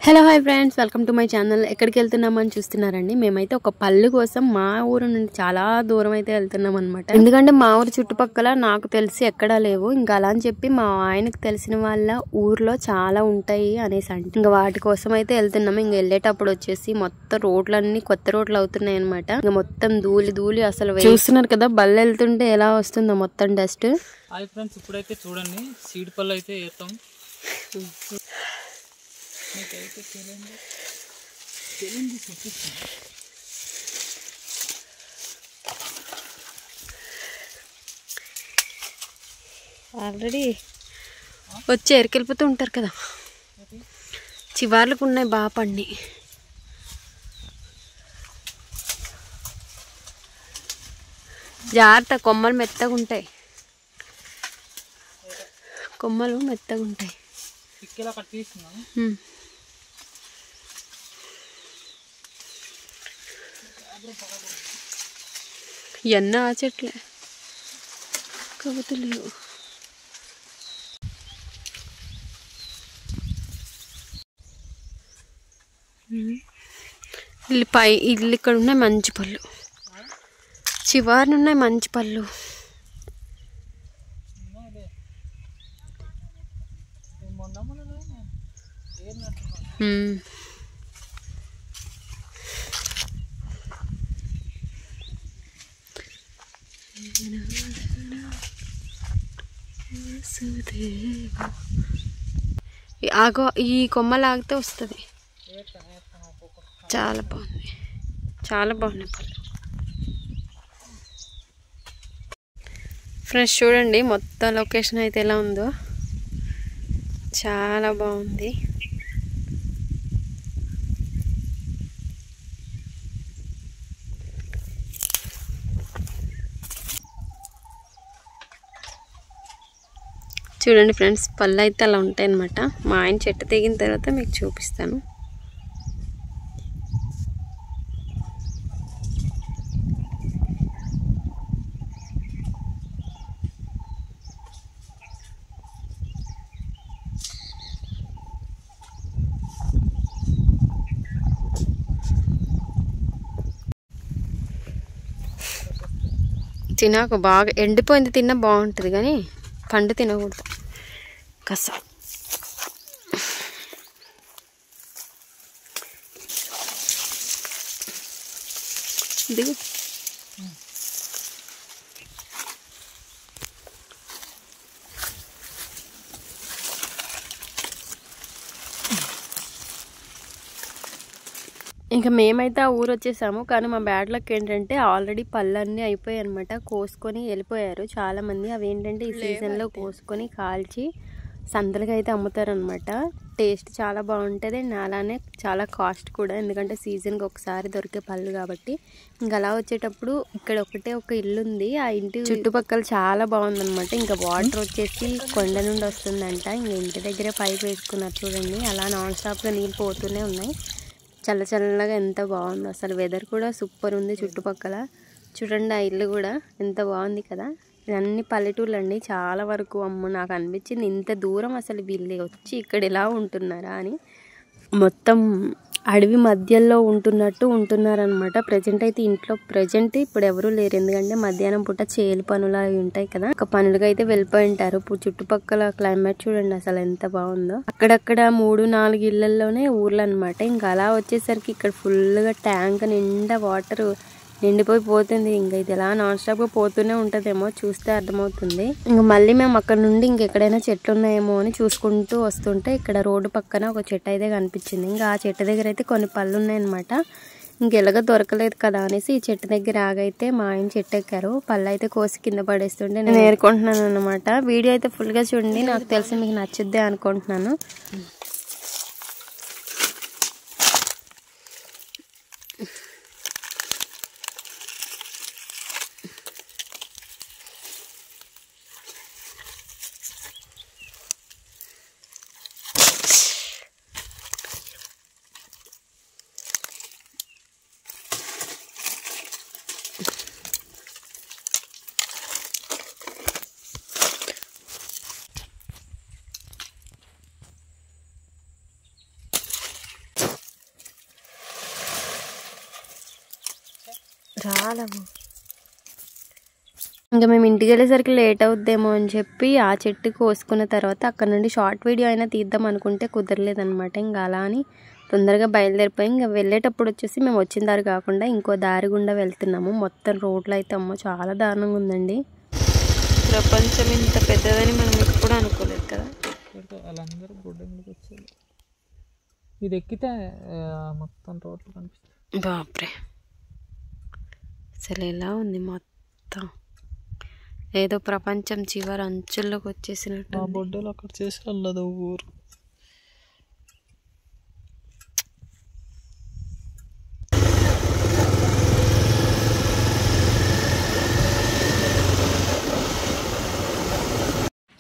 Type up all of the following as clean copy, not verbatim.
Hello hi friends, welcome to my channel. ఎక్కడికి వెళ్తున్నామని చూస్తున్నారండి. మేమైతే ఒక పళ్ళు కోసం మా ఊరు నుండి చాలా దూరం అయితే వెళ్తున్నాం అనమాట. ఎందుకంటే మా ఊరు చుట్టుపక్కల నాకు తెలిసి ఎక్కడా లేవు. ఇంకా అలా అని చెప్పి మా ఆయనకు తెలిసిన వాళ్ళ ఊర్లో చాలా ఉంటాయి అనేసి అంటే ఇంకా వాటి కోసం అయితే వెళ్తున్నాము. ఇంకా వెళ్ళేటప్పుడు వచ్చేసి మొత్తం రోడ్లన్నీ కొత్త రోడ్లు అవుతున్నాయి అనమాట. ఇంకా మొత్తం ధూళి అసలు చూస్తున్నారు కదా, బళ్ళు వెళ్తుంటే ఎలా వస్తుందో మొత్తం డస్ట్. హాయ్ ఫ్రెండ్స్, ఇప్పుడైతే చూడండి సీడ్ పళ్ళు అయితే వేస్తాం. మీకైతే తెలియండి చూపిస్తాను. ఆల్రెడీ వచ్చి ఎరికెళ్ళిపోతూ ఉంటారు కదా, చివార్లకు ఉన్నాయి బాగా పండి. జాగ్రత్త, కొమ్మలు మెత్తగా ఉంటాయి, కొమ్మలు మెత్తగా ఉంటాయి. ఇవన్నీ ఆ చెట్లే కబుతు లేవు. ఇల్లు ఇక్కడ ఉన్నాయి మంచి పళ్ళు, చివారిని ఉన్నాయి మంచి పళ్ళు. ఆగో, ఈ కొమ్మలు ఆగితే వస్తుంది. చాలా బాగుంది, చాలా బాగున్నాయి పళ్ళు. ఫ్రెండ్స్ చూడండి మొత్తం లొకేషన్ అయితే ఎలా ఉందో, చాలా బాగుంది. చూడండి ఫ్రెండ్స్, పళ్ళు అయితే అలా ఉంటాయి అన్నమాట. మా ఆయన చెట్టు తెగిన తర్వాత మీకు చూపిస్తాను. తినాకు బాగా ఎండిపోయింది తిన్నా బాగుంటుంది, కానీ పండు తినకూడదు. కస దిగు. ఇంకా మేమైతే ఆ ఊరు వచ్చేసాము. కానీ మా బ్యాడ్ లక్ ఏంటంటే ఆల్రెడీ పళ్ళన్నీ అయిపోయాయి అనమాట. కోసుకొని వెళ్ళిపోయారు చాలా మంది. అవి ఏంటంటే ఈ సీజన్లో కోసుకొని కాల్చి సంతలుగా అయితే అమ్ముతారనమాట. టేస్ట్ చాలా బాగుంటుంది అండ్ అలానే చాలా కాస్ట్ కూడా, ఎందుకంటే సీజన్కి ఒకసారి దొరికే పళ్ళు కాబట్టి. ఇంకా అలా వచ్చేటప్పుడు ఇక్కడ ఒక ఇల్లు ఉంది, ఆ ఇంటి చుట్టుపక్కల చాలా బాగుందనమాట. ఇంకా వాటర్ వచ్చేసి కొండ నుండి వస్తుందంట. ఇంకా ఇంటి దగ్గరే పైప్ వేసుకున్నారు చూడండి, అలా నాన్ స్టాప్గా నీళ్ళు పోతూనే ఉన్నాయి. చల్లగా ఎంత బాగుందో అసలు. వెదర్ కూడా సూపర్ ఉంది చుట్టుపక్కల. చూడండి ఆ ఇల్లు కూడా ఎంత బాగుంది కదా. ఇవన్నీ పల్లెటూర్లు అండి చాలా వరకు. అమ్మ, నాకు అనిపించింది ఇంత దూరం అసలు వీళ్ళు వచ్చి ఇక్కడ ఎలా ఉంటున్నారా అని. మొత్తం అడవి మధ్యలో ఉంటున్నారనమాట. ప్రజెంట్ అయితే ఇంట్లో ఇప్పుడు ఎవరూ లేరు, ఎందుకంటే మధ్యాహ్నం పూట చేలు పనులు అవి ఉంటాయి కదా, ఒక పనులుగా అయితే వెళ్ళిపోయి ఉంటారు. చుట్టుపక్కల క్లైమేట్ చూడండి అసలు ఎంత బాగుందో. అక్కడక్కడ 3-4 ఇళ్లలోనే ఊర్లు అనమాట. ఇంకా అలా వచ్చేసరికి ఇక్కడ ఫుల్గా ట్యాంక్ నిండా వాటర్ నిండిపోతుంది. ఇంకా ఇది ఎలా నాన్ స్టాప్ గా పోతూనే ఉంటదేమో, చూస్తే అర్థమవుతుంది. ఇంకా మళ్ళీ మేము అక్కడ నుండి ఇంకెక్కడైనా చెట్లు ఉన్నాయేమో అని చూసుకుంటూ వస్తుంటే ఇక్కడ రోడ్డు పక్కన ఒక చెట్టు అయితే కనిపించింది. ఇంకా ఆ చెట్టు దగ్గర అయితే కొన్ని పళ్ళు ఉన్నాయన్నమాట. ఇంకెలాగ దొరకలేదు కదా అనేసి ఈ చెట్టు దగ్గర ఆగైతే మా ఆయన చెట్టు ఎక్కారు. పళ్ళు అయితే కోసి కింద పడేస్తుంటే నేను ఏరుకుంటున్నాను అనమాట. వీడియో అయితే ఫుల్ గా చూడండి, నాకు తెలిసి మీకు నచ్చుద్ది అనుకుంటున్నాను. రాలము. ఇంకా మేము ఇంటికి వెళ్ళేసరికి లేట్ అవుద్దేమో అని చెప్పి ఆ చెట్టు కోసుకున్న తర్వాత అక్కడ నుండి షార్ట్ వీడియో అయినా తీద్దాం అనుకుంటే కుదరలేదనమాట. ఇంకా అలా అని తొందరగా బయలుదేరిపోయి ఇంకా వెళ్ళేటప్పుడు వచ్చేసి మేము వచ్చిన దారి కాకుండా ఇంకో దారి గుండా వెళ్తున్నాము. మొత్తం రోడ్లు అయితే అమ్మో చాలా దారుణంగా ఉందండి. ప్రపంచం ఇంత పెద్దదని మనం ఎప్పుడు అనుకోలేదు కదా. వాళ్ళందరూ గుడ్డకి వచ్చారు. ఇది ఎక్కితే మొత్తం రోడ్లు కనిపిస్తాయి. బాప్రే అసలు ఎలా ఉంది మొత్తం, ఏదో ప్రపంచం చివరి అంచుల్లోకి వచ్చేసినట్టు. ఆ బొడ్డలు అక్కడ చేసి వెళ్ళదు ఊరు.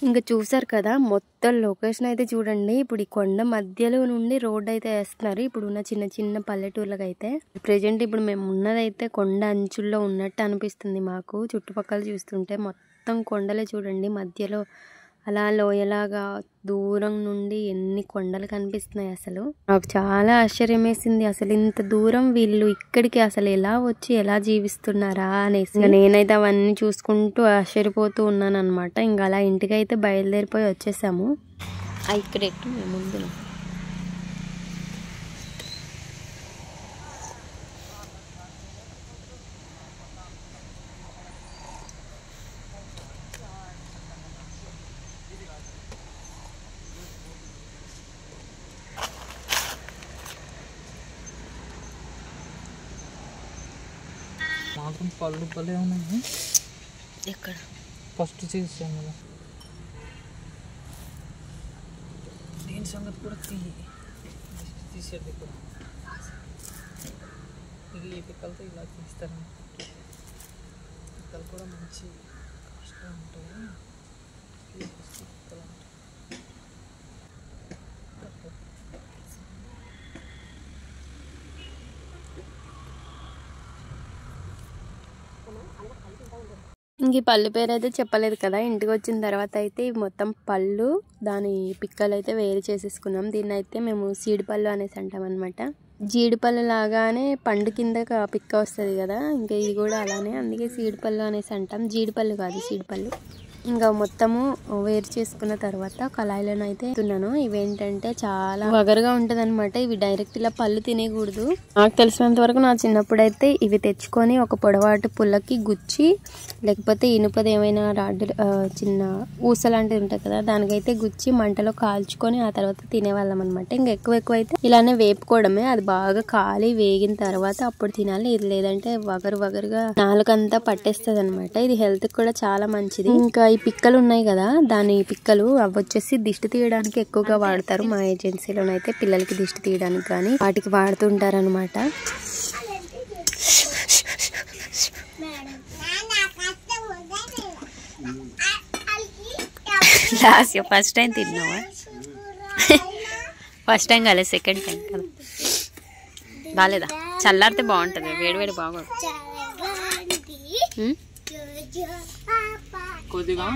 ఇంకా చూసారు కదా మొత్తం లొకేషన్ అయితే చూడండి. ఇప్పుడు ఈ కొండ మధ్యలో నుండి రోడ్ అయితే వేస్తున్నారు. ఇప్పుడు ఉన్న చిన్న చిన్న పల్లెటూర్లకు అయితే ప్రెజెంట్ ఇప్పుడు మేము ఉన్నదైతే కొండ అంచుల్లో ఉన్నట్టు అనిపిస్తుంది మాకు. చుట్టుపక్కల చూస్తుంటే మొత్తం కొండలే చూడండి. మధ్యలో అలా లోయలాగా దూరం నుండి ఎన్ని కొండలు కనిపిస్తున్నాయి. అసలు నాకు చాలా ఆశ్చర్యం వేసింది. అసలు ఇంత దూరం వీళ్ళు ఇక్కడికి అసలు ఎలా వచ్చి ఎలా జీవిస్తున్నారా అనేసి. నేనైతే అవన్నీ చూసుకుంటూ ఆశ్చర్యపోతూ ఉన్నాను అనమాట. ఇంకా అలా ఇంటికి అయితే బయలుదేరిపోయి వచ్చేసాము. ఇక్కడ ఎక్కువ మేము ముందు మాత్రం పళ్ళు పల్లె ఉన్నాయి. ఎక్కడ ఫస్ట్ చేసాం కదా దీని సంగతి కూడా తీసేది కూడా. ఇక ఈ పిక్కలతో ఇలా తీస్తారు. పిక్కలు కూడా మంచి కష్టం ఉంటాయి. పిక్కలు ఇంక ఈ పళ్ళు పేరు అయితే చెప్పలేదు కదా. ఇంటికి వచ్చిన తర్వాత అయితే మొత్తం పళ్ళు దాని పిక్కలు అయితే వేరు చేసేసుకున్నాం. దీన్ని అయితే మేము సీడిపళ్ళు అనేసి అంటాం అనమాట. జీడిపళ్ళు లాగానే పండు కింద పిక్క వస్తుంది కదా, ఇంకా ఇది కూడా అలానే, అందుకే సీడిపళ్ళు అనేసి అంటాం. జీడిపళ్ళు కాదు సీడిపళ్ళు. ఇంకా మొత్తము వేరు చేసుకున్న తర్వాత కళాయిలను అయితే తిన్నాను. ఇవేంటంటే చాలా వగరుగా ఉంటది అనమాట. ఇవి డైరెక్ట్ ఇలా పళ్ళు తినేయకూడదు. నాకు తెలిసినంత వరకు నా చిన్నప్పుడు అయితే ఇవి తెచ్చుకొని ఒక పొడవాటి పుల్లకి గుచ్చి, లేకపోతే ఇనుపది ఏమైనా రాడ్డు చిన్న ఊస లాంటిది ఉంటుంది కదా, దానికైతే గుచ్చి మంటలో కాల్చుకొని ఆ తర్వాత తినేవాళ్ళం అనమాట. ఇంకా ఎక్కువ అయితే ఇలానే వేపుకోవడమే. అది బాగా కాలి వేగిన తర్వాత అప్పుడు తినాలి. ఇది లేదంటే వగరుగా నాలుకంతా పట్టేస్తుంది అనమాట. ఇది హెల్త్ కూడా చాలా మంచిది. ఇంకా ఈ పిక్కలు ఉన్నాయి కదా, దాని పిక్కలు అవి వచ్చేసి దిష్టి తీయడానికి ఎక్కువగా వాడతారు. మా ఏజెన్సీలోనైతే పిల్లలకి దిష్టి తీయడానికి కానీ వాటికి వాడుతుంటారు అనమాట. ఫస్ట్ టైం తిన్నావా? ఫస్ట్ టైం కాలేదు, సెకండ్ టైం కదా. బాగాలేదా? చల్లారితే బాగుంటుంది, వేడివేడి బాగోదు. కొద్దిగా